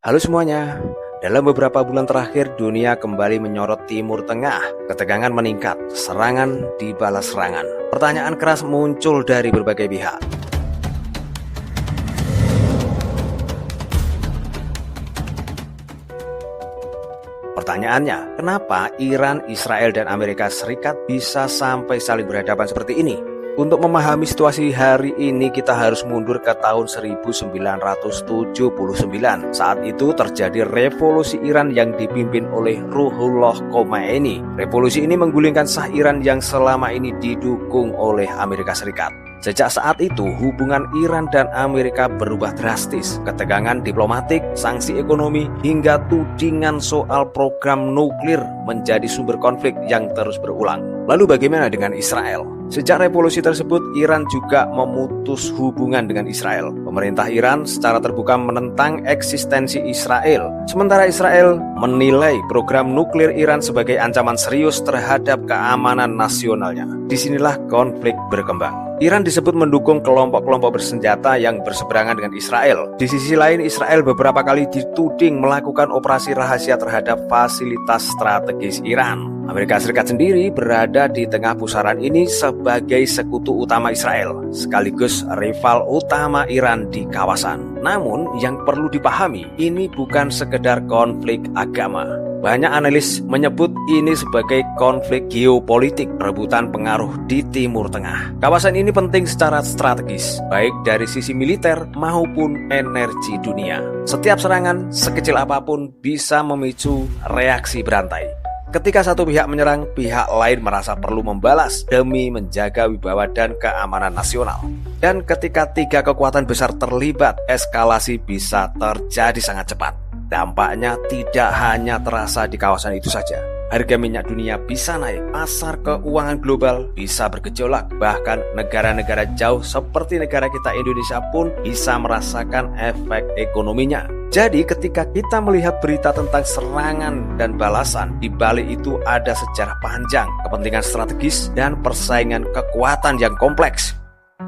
Halo semuanya, dalam beberapa bulan terakhir dunia kembali menyorot Timur Tengah. Ketegangan meningkat, serangan dibalas serangan. Pertanyaan keras muncul dari berbagai pihak. Pertanyaannya, kenapa Iran, Israel, dan Amerika Serikat bisa sampai saling berhadapan seperti ini? Untuk memahami situasi hari ini, kita harus mundur ke tahun 1979. Saat itu terjadi revolusi Iran yang dipimpin oleh Ruhollah Khomeini. Revolusi ini menggulingkan Shah Iran yang selama ini didukung oleh Amerika Serikat. Sejak saat itu, hubungan Iran dan Amerika berubah drastis. Ketegangan diplomatik, sanksi ekonomi, hingga tudingan soal program nuklir menjadi sumber konflik yang terus berulang. Lalu bagaimana dengan Israel? Sejak revolusi tersebut, Iran juga memutus hubungan dengan Israel. Pemerintah Iran secara terbuka menentang eksistensi Israel. Sementara Israel menilai program nuklir Iran sebagai ancaman serius terhadap keamanan nasionalnya. Disinilah konflik berkembang. Iran disebut mendukung kelompok-kelompok bersenjata yang berseberangan dengan Israel. Di sisi lain, Israel beberapa kali dituding melakukan operasi rahasia terhadap fasilitas strategis Iran. Amerika Serikat sendiri berada di tengah pusaran ini sebagai sekutu utama Israel, sekaligus rival utama Iran di kawasan. Namun, yang perlu dipahami, ini bukan sekedar konflik agama. Banyak analis menyebut ini sebagai konflik geopolitik, rebutan pengaruh di Timur Tengah. Kawasan ini penting secara strategis, baik dari sisi militer maupun energi dunia. Setiap serangan, sekecil apapun, bisa memicu reaksi berantai. Ketika satu pihak menyerang, pihak lain merasa perlu membalas demi menjaga wibawa dan keamanan nasional. Dan ketika tiga kekuatan besar terlibat, eskalasi bisa terjadi sangat cepat. Dampaknya tidak hanya terasa di kawasan itu saja. Harga minyak dunia bisa naik, pasar keuangan global bisa bergejolak, bahkan negara-negara jauh seperti negara kita Indonesia pun bisa merasakan efek ekonominya. Jadi ketika kita melihat berita tentang serangan dan balasan, di balik itu ada sejarah panjang, kepentingan strategis, dan persaingan kekuatan yang kompleks.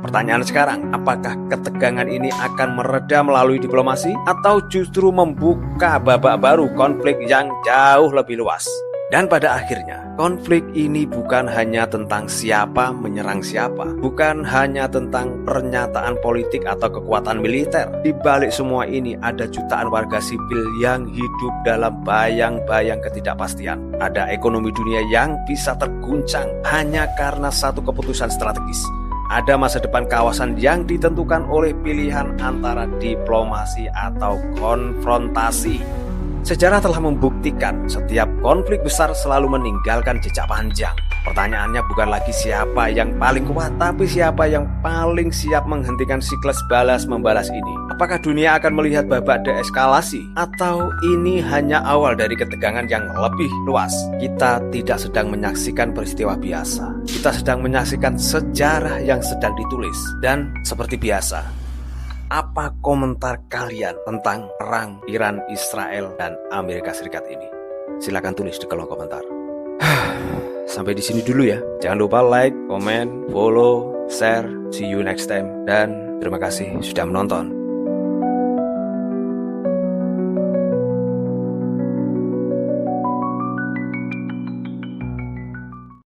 Pertanyaan sekarang, apakah ketegangan ini akan mereda melalui diplomasi atau justru membuka babak baru konflik yang jauh lebih luas? Dan pada akhirnya, konflik ini bukan hanya tentang siapa menyerang siapa, bukan hanya tentang pernyataan politik atau kekuatan militer. Di balik semua ini ada jutaan warga sipil yang hidup dalam bayang-bayang ketidakpastian. Ada ekonomi dunia yang bisa terguncang hanya karena satu keputusan strategis. Ada masa depan kawasan yang ditentukan oleh pilihan antara diplomasi atau konfrontasi. Sejarah telah membuktikan setiap konflik besar selalu meninggalkan jejak panjang. Pertanyaannya bukan lagi siapa yang paling kuat, tapi siapa yang paling siap menghentikan siklus balas-membalas ini. Apakah dunia akan melihat babak deeskalasi? Atau ini hanya awal dari ketegangan yang lebih luas? Kita tidak sedang menyaksikan peristiwa biasa. Kita sedang menyaksikan sejarah yang sedang ditulis. Dan seperti biasa, apa komentar kalian tentang perang Iran, Israel, dan Amerika Serikat ini? Silakan tulis di kolom komentar. Sampai di sini dulu ya. Jangan lupa like, komen, follow, share. See you next time. Dan terima kasih sudah menonton.